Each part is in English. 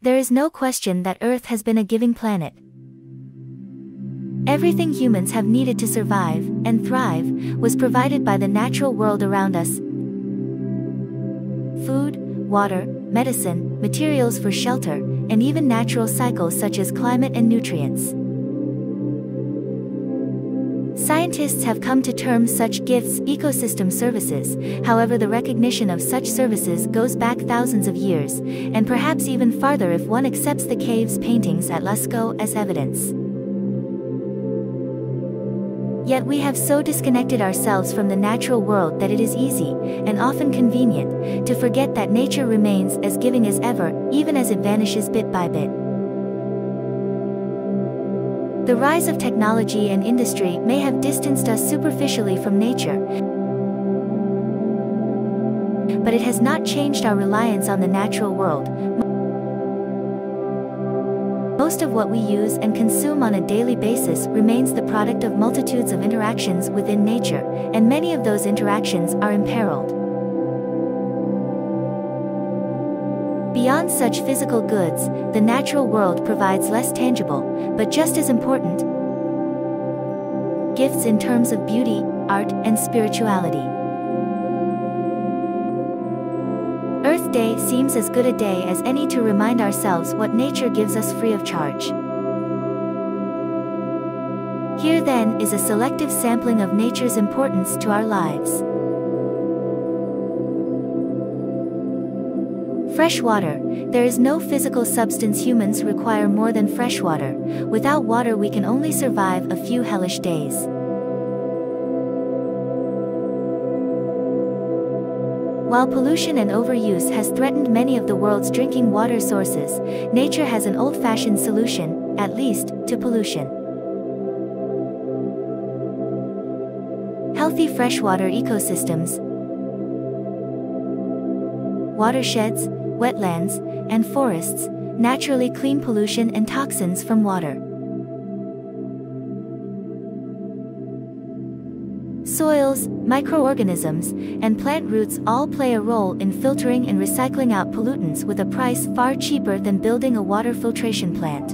There is no question that Earth has been a giving planet. Everything humans have needed to survive and thrive was provided by the natural world around us. Food, water, medicine, materials for shelter, and even natural cycles such as climate and nutrients. Scientists have come to term such gifts ecosystem services. However, the recognition of such services goes back thousands of years, and perhaps even farther if one accepts the cave's paintings at Lascaux as evidence. Yet we have so disconnected ourselves from the natural world that it is easy, and often convenient, to forget that nature remains as giving as ever, even as it vanishes bit by bit. The rise of technology and industry may have distanced us superficially from nature, but it has not changed our reliance on the natural world. Most of what we use and consume on a daily basis remains the product of multitudes of interactions within nature, and many of those interactions are imperiled. Beyond such physical goods, the natural world provides less tangible, but just as important, gifts in terms of beauty, art, and spirituality. Earth Day seems as good a day as any to remind ourselves what nature gives us free of charge. Here then is a selective sampling of nature's importance to our lives. Fresh water. There is no physical substance humans require more than fresh water. Without water we can only survive a few hellish days. While pollution and overuse has threatened many of the world's drinking water sources, nature has an old-fashioned solution, at least, to pollution. Healthy freshwater ecosystems, watersheds, wetlands, and forests naturally clean pollution and toxins from water. Soils, microorganisms, and plant roots all play a role in filtering and recycling out pollutants with a price far cheaper than building a water filtration plant.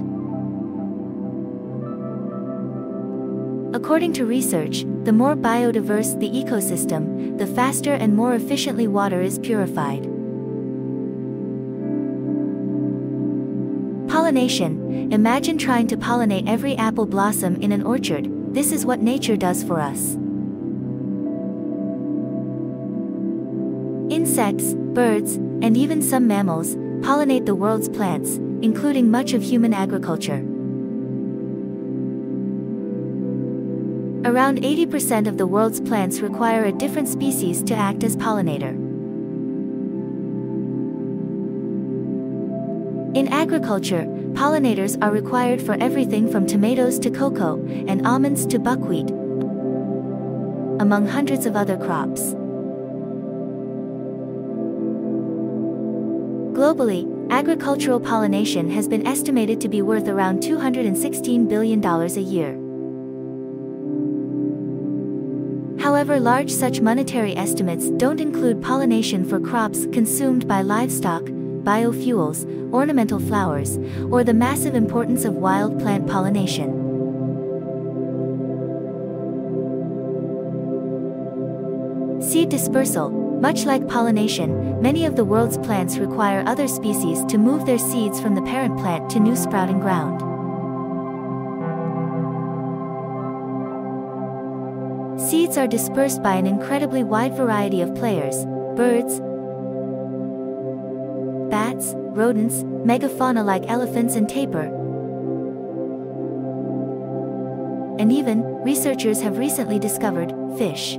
According to research, the more biodiverse the ecosystem, the faster and more efficiently water is purified. Pollination. Imagine trying to pollinate every apple blossom in an orchard. This is what nature does for us. Insects, birds, and even some mammals pollinate the world's plants, including much of human agriculture. Around 80% of the world's plants require a different species to act as pollinator. In agriculture, pollinators are required for everything from tomatoes to cocoa, and almonds to buckwheat, among hundreds of other crops. Globally, agricultural pollination has been estimated to be worth around $216 billion a year. However, large such monetary estimates don't include pollination for crops consumed by livestock, biofuels, ornamental flowers, or the massive importance of wild plant pollination. Seed dispersal. Much like pollination, many of the world's plants require other species to move their seeds from the parent plant to new sprouting ground. Seeds are dispersed by an incredibly wide variety of players: birds, bats, rodents, megafauna like elephants and tapir, and even, researchers have recently discovered, fish.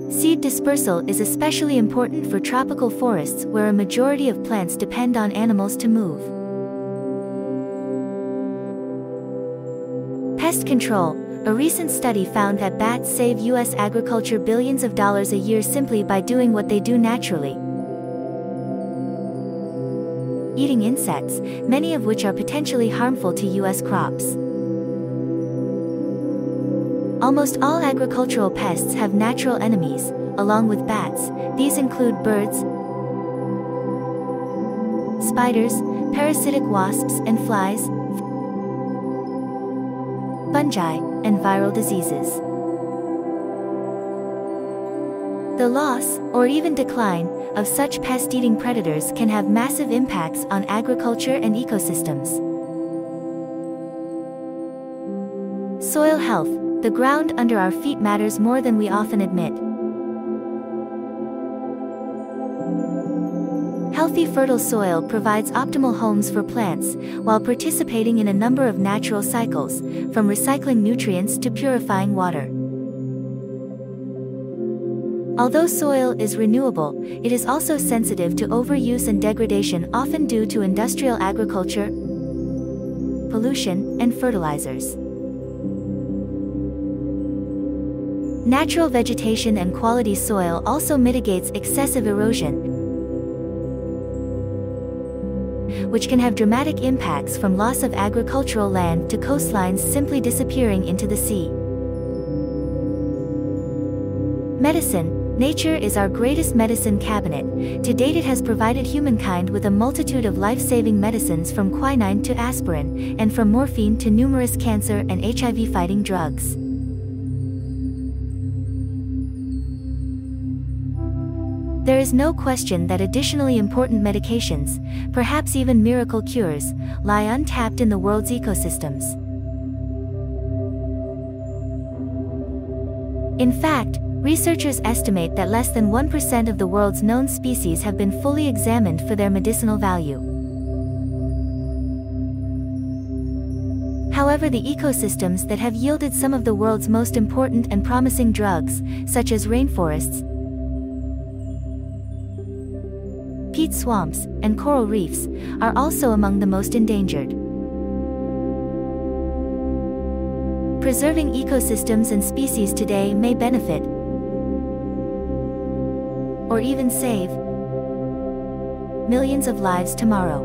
Seed dispersal is especially important for tropical forests where a majority of plants depend on animals to move. Pest control. A recent study found that bats save U.S. agriculture billions of dollars a year simply by doing what they do naturally: eating insects, many of which are potentially harmful to U.S. crops. Almost all agricultural pests have natural enemies, along with bats. These include birds, spiders, parasitic wasps and flies, fungi, and viral diseases. The loss, or even decline, of such pest-eating predators can have massive impacts on agriculture and ecosystems. Soil health. The ground under our feet matters more than we often admit. Healthy fertile soil provides optimal homes for plants, while participating in a number of natural cycles, from recycling nutrients to purifying water. Although soil is renewable, it is also sensitive to overuse and degradation, often due to industrial agriculture, pollution, and fertilizers. Natural vegetation and quality soil also mitigates excessive erosion, which can have dramatic impacts from loss of agricultural land to coastlines simply disappearing into the sea. Medicine. Nature is our greatest medicine cabinet. To date, it has provided humankind with a multitude of life-saving medicines, from quinine to aspirin, and from morphine to numerous cancer and HIV-fighting drugs. There is no question that additionally important medications, perhaps even miracle cures, lie untapped in the world's ecosystems. In fact, researchers estimate that less than 1% of the world's known species have been fully examined for their medicinal value. However, the ecosystems that have yielded some of the world's most important and promising drugs, such as rainforests, peat swamps, and coral reefs, are also among the most endangered. Preserving ecosystems and species today may benefit, or even save, millions of lives tomorrow.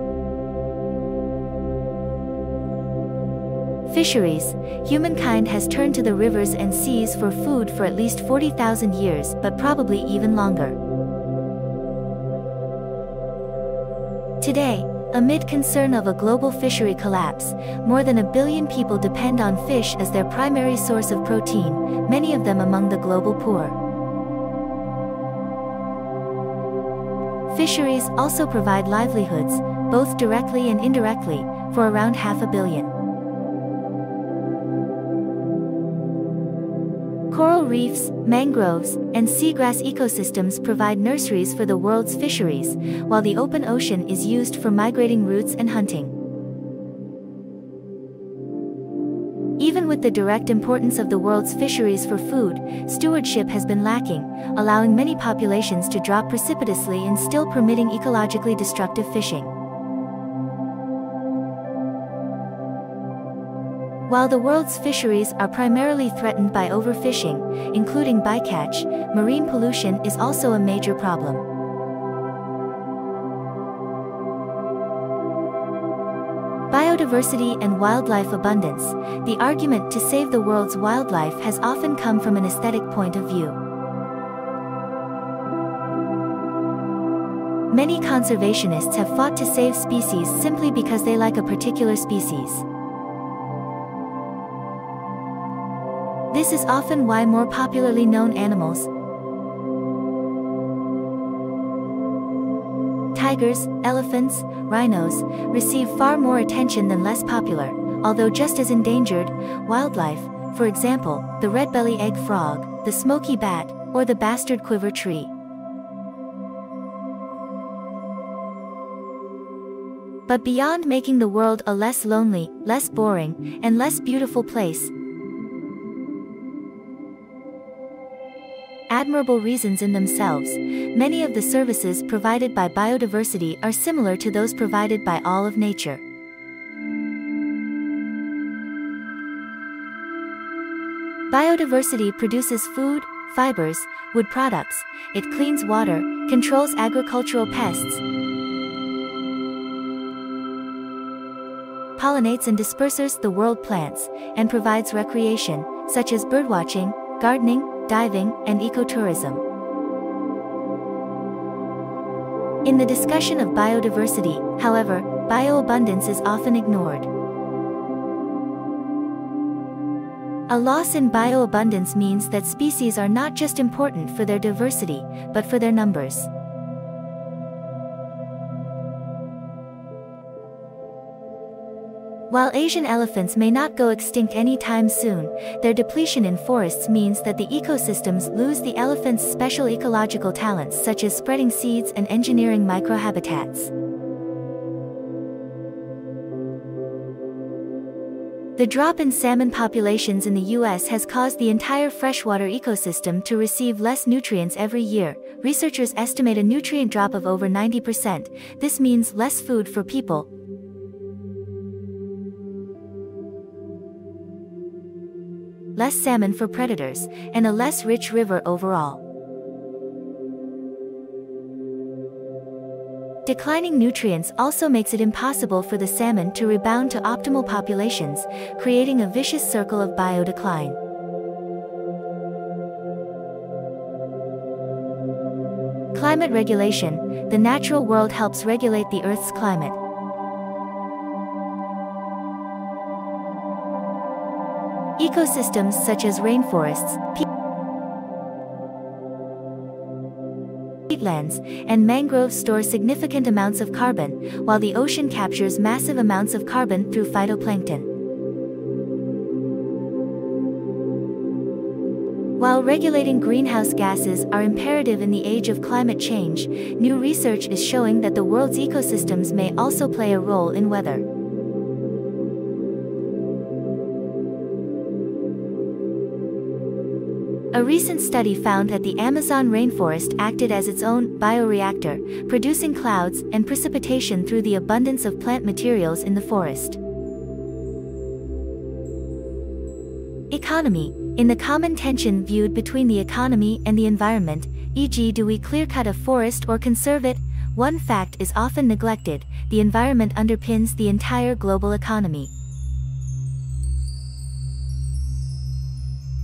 Fisheries. Humankind has turned to the rivers and seas for food for at least 40,000 years, but probably even longer. Today, amid concern of a global fishery collapse, more than 1 billion people depend on fish as their primary source of protein, many of them among the global poor. Fisheries also provide livelihoods, both directly and indirectly, for around 500 million. Coral reefs, mangroves, and seagrass ecosystems provide nurseries for the world's fisheries, while the open ocean is used for migrating routes and hunting. Even with the direct importance of the world's fisheries for food, stewardship has been lacking, allowing many populations to drop precipitously and still permitting ecologically destructive fishing. While the world's fisheries are primarily threatened by overfishing, including bycatch, marine pollution is also a major problem. Biodiversity and wildlife abundance. The argument to save the world's wildlife has often come from an aesthetic point of view. Many conservationists have fought to save species simply because they like a particular species. This is often why more popularly known animals, tigers, elephants, rhinos, receive far more attention than less popular, although just as endangered, wildlife, for example, the red-belly egg frog, the smoky bat, or the bastard quiver tree. But beyond making the world a less lonely, less boring, and less beautiful place, admirable reasons in themselves, many of the services provided by biodiversity are similar to those provided by all of nature. Biodiversity produces food, fibers, wood products, it cleans water, controls agricultural pests, pollinates and disperses the world plants, and provides recreation, such as birdwatching, gardening, diving, and ecotourism. In the discussion of biodiversity, however, bioabundance is often ignored. A loss in bioabundance means that species are not just important for their diversity, but for their numbers. While Asian elephants may not go extinct anytime soon, their depletion in forests means that the ecosystems lose the elephants' special ecological talents such as spreading seeds and engineering microhabitats. The drop in salmon populations in the US has caused the entire freshwater ecosystem to receive less nutrients every year. Researchers estimate a nutrient drop of over 90%. This means less food for people, less salmon for predators, and a less rich river overall. Declining nutrients also makes it impossible for the salmon to rebound to optimal populations, creating a vicious circle of biodecline. Climate regulation. The natural world helps regulate the Earth's climate. Ecosystems such as rainforests, peatlands, and mangroves store significant amounts of carbon, while the ocean captures massive amounts of carbon through phytoplankton. While regulating greenhouse gases are imperative in the age of climate change, new research is showing that the world's ecosystems may also play a role in weather. A recent study found that the Amazon rainforest acted as its own bioreactor, producing clouds and precipitation through the abundance of plant materials in the forest. Economy. In the common tension viewed between the economy and the environment, e.g., do we clear-cut a forest or conserve it? One fact is often neglected: the environment underpins the entire global economy.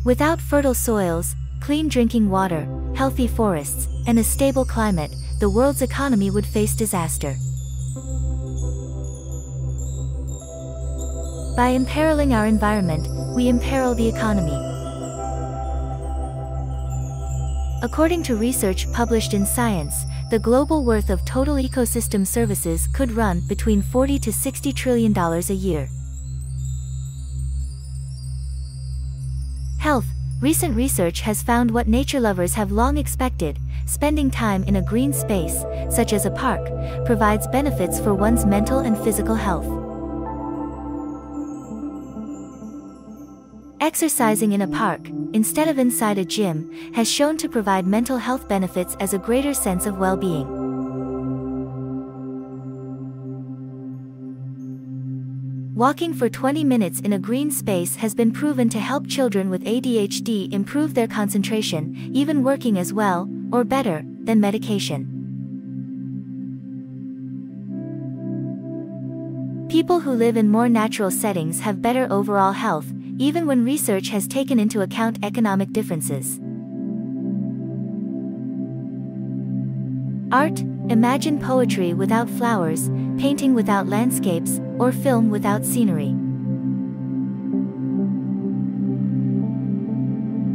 Without fertile soils, clean drinking water, healthy forests, and a stable climate, the world's economy would face disaster. By imperiling our environment, we imperil the economy. According to research published in Science, the global worth of total ecosystem services could run between $40 to $60 trillion a year. Health. Recent research has found what nature lovers have long expected: spending time in a green space, such as a park, provides benefits for one's mental and physical health. Exercising in a park, instead of inside a gym, has shown to provide mental health benefits as a greater sense of well-being. Walking for 20 minutes in a green space has been proven to help children with ADHD improve their concentration, even working as well, or better, than medication. People who live in more natural settings have better overall health, even when research has taken into account economic differences. Art. Imagine poetry without flowers, painting without landscapes, or film without scenery.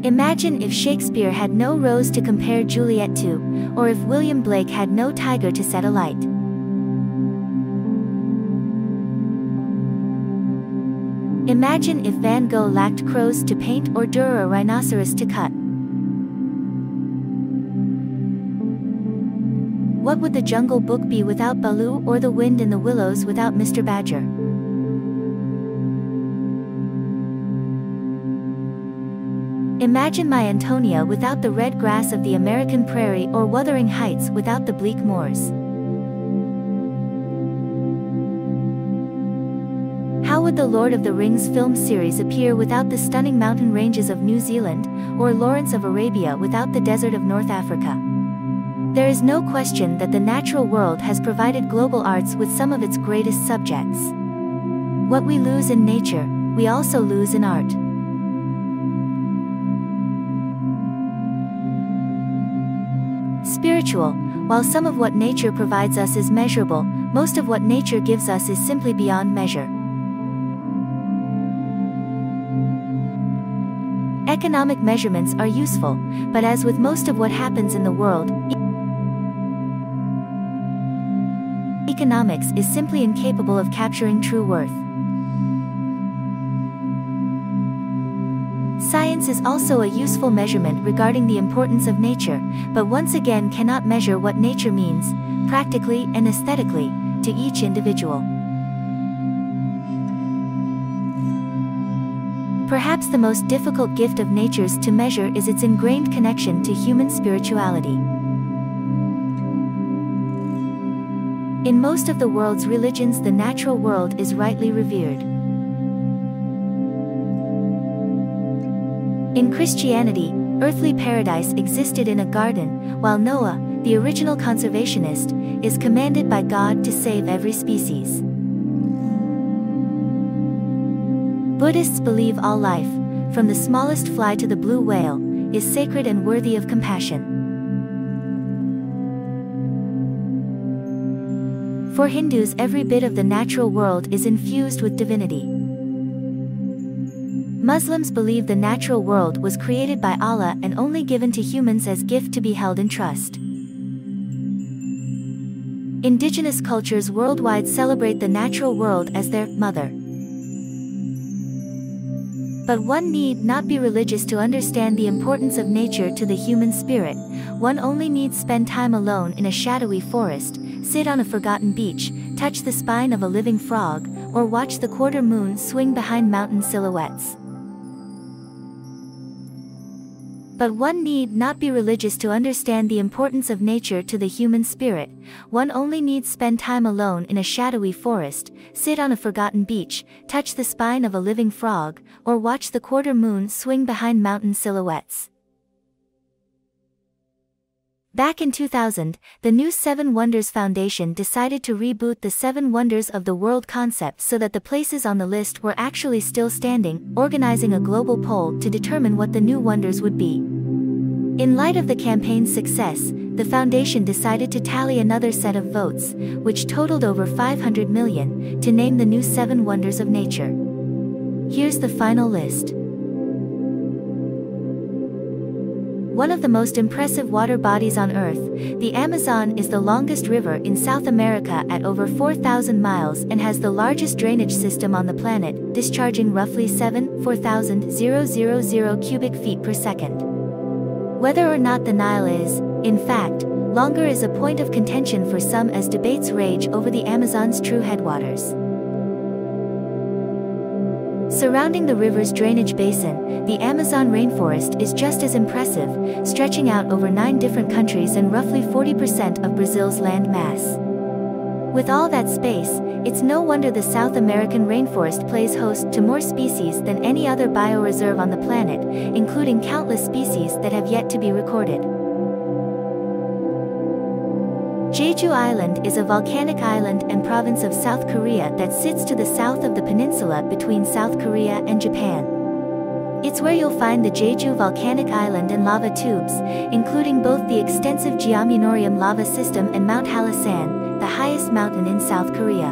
Imagine if Shakespeare had no rose to compare Juliet to, or if William Blake had no tiger to set alight. Imagine if Van Gogh lacked crows to paint or Dürer a rhinoceros to cut. What would the Jungle Book be without Baloo, or the wind in the willows without Mr. Badger? Imagine my Antonia without the red grass of the American prairie, or Wuthering Heights without the bleak moors. How would the Lord of the Rings film series appear without the stunning mountain ranges of New Zealand, or Lawrence of Arabia without the desert of North Africa? There is no question that the natural world has provided global arts with some of its greatest subjects. What we lose in nature, we also lose in art. Spiritual. While some of what nature provides us is measurable, most of what nature gives us is simply beyond measure. Economic measurements are useful, but as with most of what happens in the world, economics is simply incapable of capturing true worth. Science is also a useful measurement regarding the importance of nature, but once again cannot measure what nature means, practically and aesthetically, to each individual. Perhaps the most difficult gift of nature's to measure is its ingrained connection to human spirituality. In most of the world's religions, the natural world is rightly revered. In Christianity, earthly paradise existed in a garden, while Noah, the original conservationist, is commanded by God to save every species. Buddhists believe all life, from the smallest fly to the blue whale, is sacred and worthy of compassion. For Hindus, every bit of the natural world is infused with divinity. Muslims believe the natural world was created by Allah and only given to humans as gift to be held in trust. Indigenous cultures worldwide celebrate the natural world as their mother. But one need not be religious to understand the importance of nature to the human spirit. One only needs spend time alone in a shadowy forest, sit on a forgotten beach, touch the spine of a living frog, or watch the quarter moon swing behind mountain silhouettes. But one need not be religious to understand the importance of nature to the human spirit. One only needs spend time alone in a shadowy forest, sit on a forgotten beach, touch the spine of a living frog, or watch the quarter moon swing behind mountain silhouettes. Back in 2000, the new Seven Wonders Foundation decided to reboot the Seven Wonders of the World concept so that the places on the list were actually still standing, organizing a global poll to determine what the new wonders would be. In light of the campaign's success, the foundation decided to tally another set of votes, which totaled over 500 million, to name the new Seven Wonders of Nature. Here's the final list. One of the most impressive water bodies on Earth, the Amazon is the longest river in South America at over 4,000 miles and has the largest drainage system on the planet, discharging roughly 4,000 cubic feet per second. Whether or not the Nile is, in fact, longer is a point of contention for some as debates rage over the Amazon's true headwaters. Surrounding the river's drainage basin, the Amazon rainforest is just as impressive, stretching out over 9 different countries and roughly 40% of Brazil's land mass. With all that space, it's no wonder the South American rainforest plays host to more species than any other bioreserve on the planet, including countless species that have yet to be recorded. Jeju Island is a volcanic island and province of South Korea that sits to the south of the peninsula between South Korea and Japan. It's where you'll find the Jeju volcanic island and lava tubes, including both the extensive Geomunorium lava system and Mount Halasan, the highest mountain in South Korea.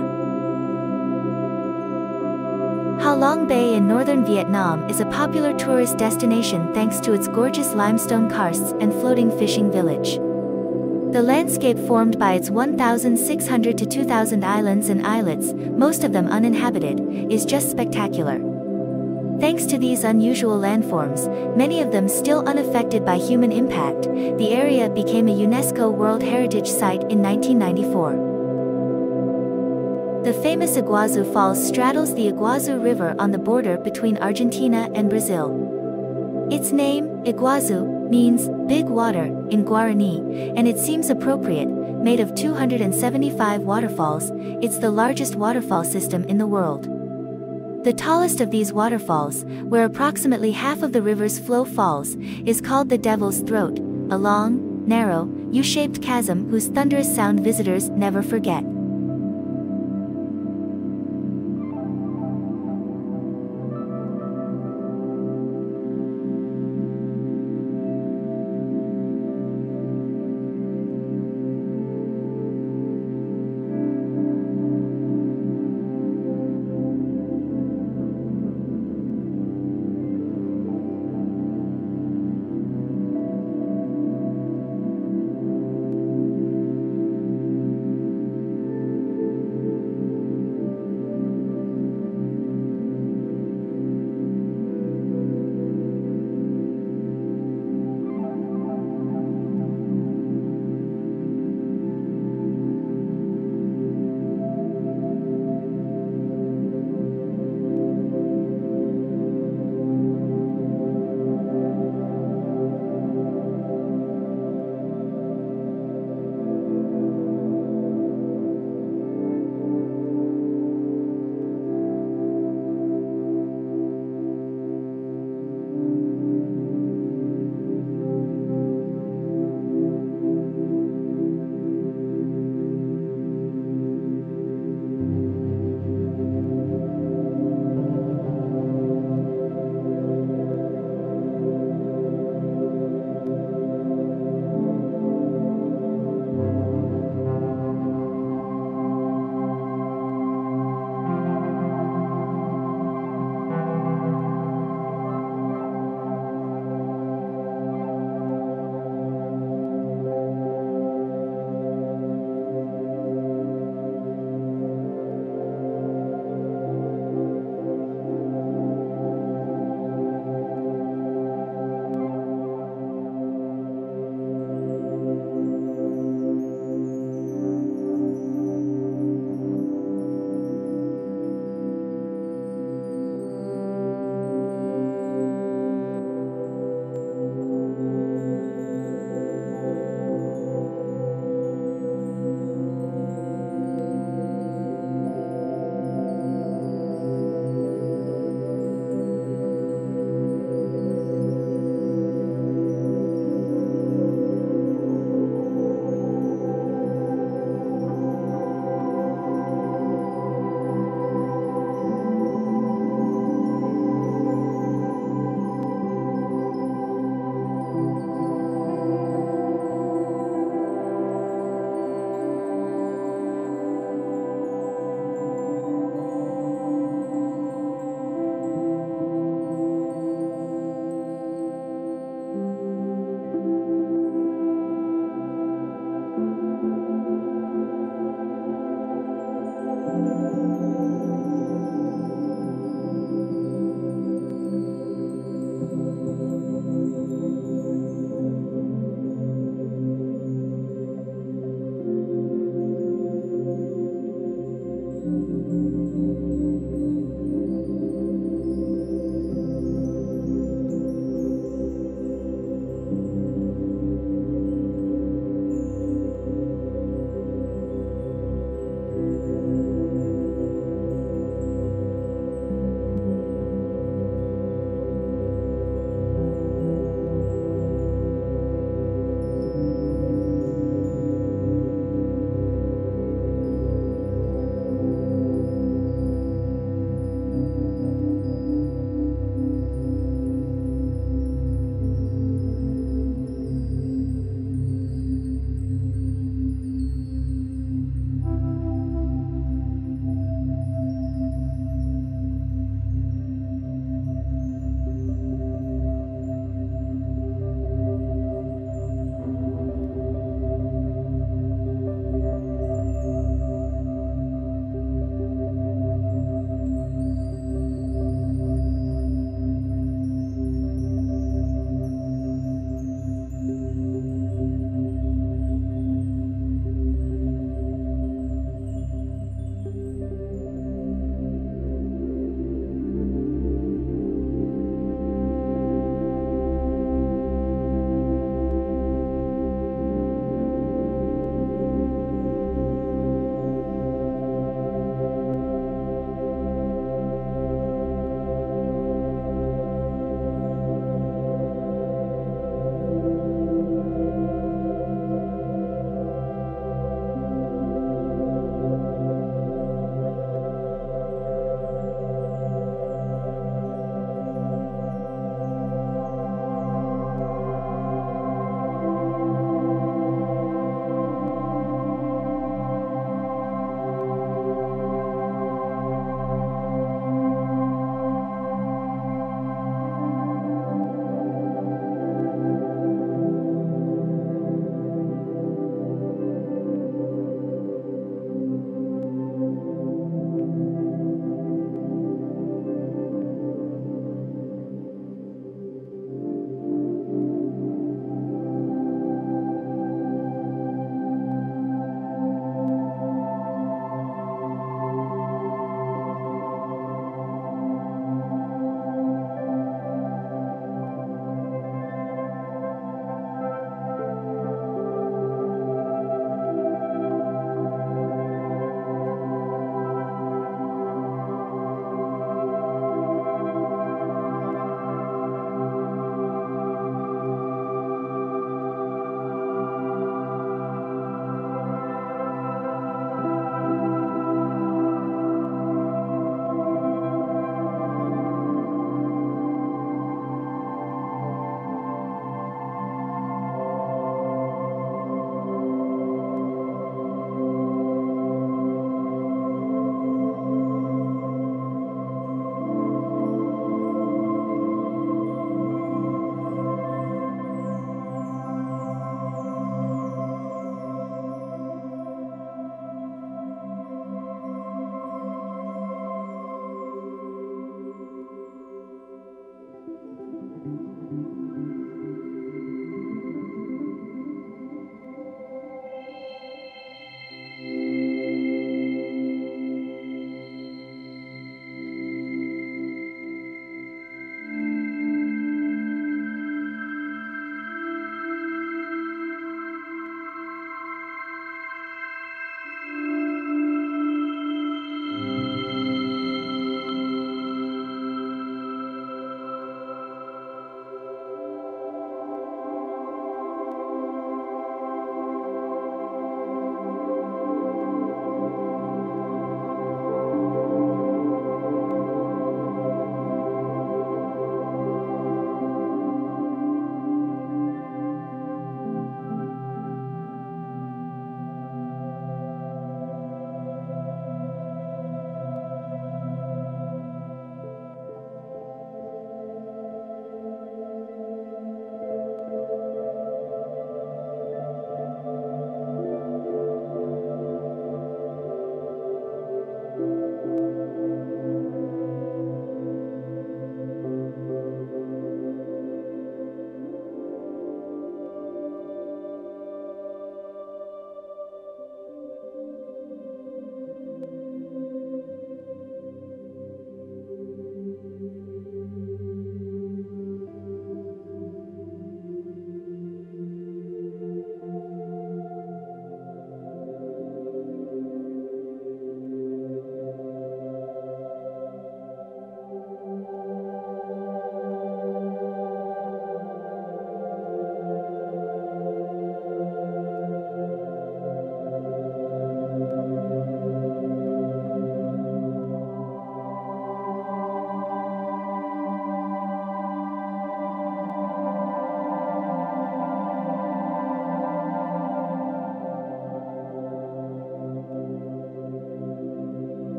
Ha Long Bay in northern Vietnam is a popular tourist destination thanks to its gorgeous limestone karsts and floating fishing village. The landscape formed by its 1,600 to 2,000 islands and islets, most of them uninhabited, is just spectacular. Thanks to these unusual landforms, many of them still unaffected by human impact, the area became a UNESCO World Heritage Site in 1994. The famous Iguazu Falls straddles the Iguazu River on the border between Argentina and Brazil. Its name, Iguazu, means big water in Guarani, and it seems appropriate. Made of 275 waterfalls, it's the largest waterfall system in the world. The tallest of these waterfalls, where approximately half of the river's flow falls, is called the Devil's Throat, a long, narrow, U-shaped chasm whose thunderous sound visitors never forget.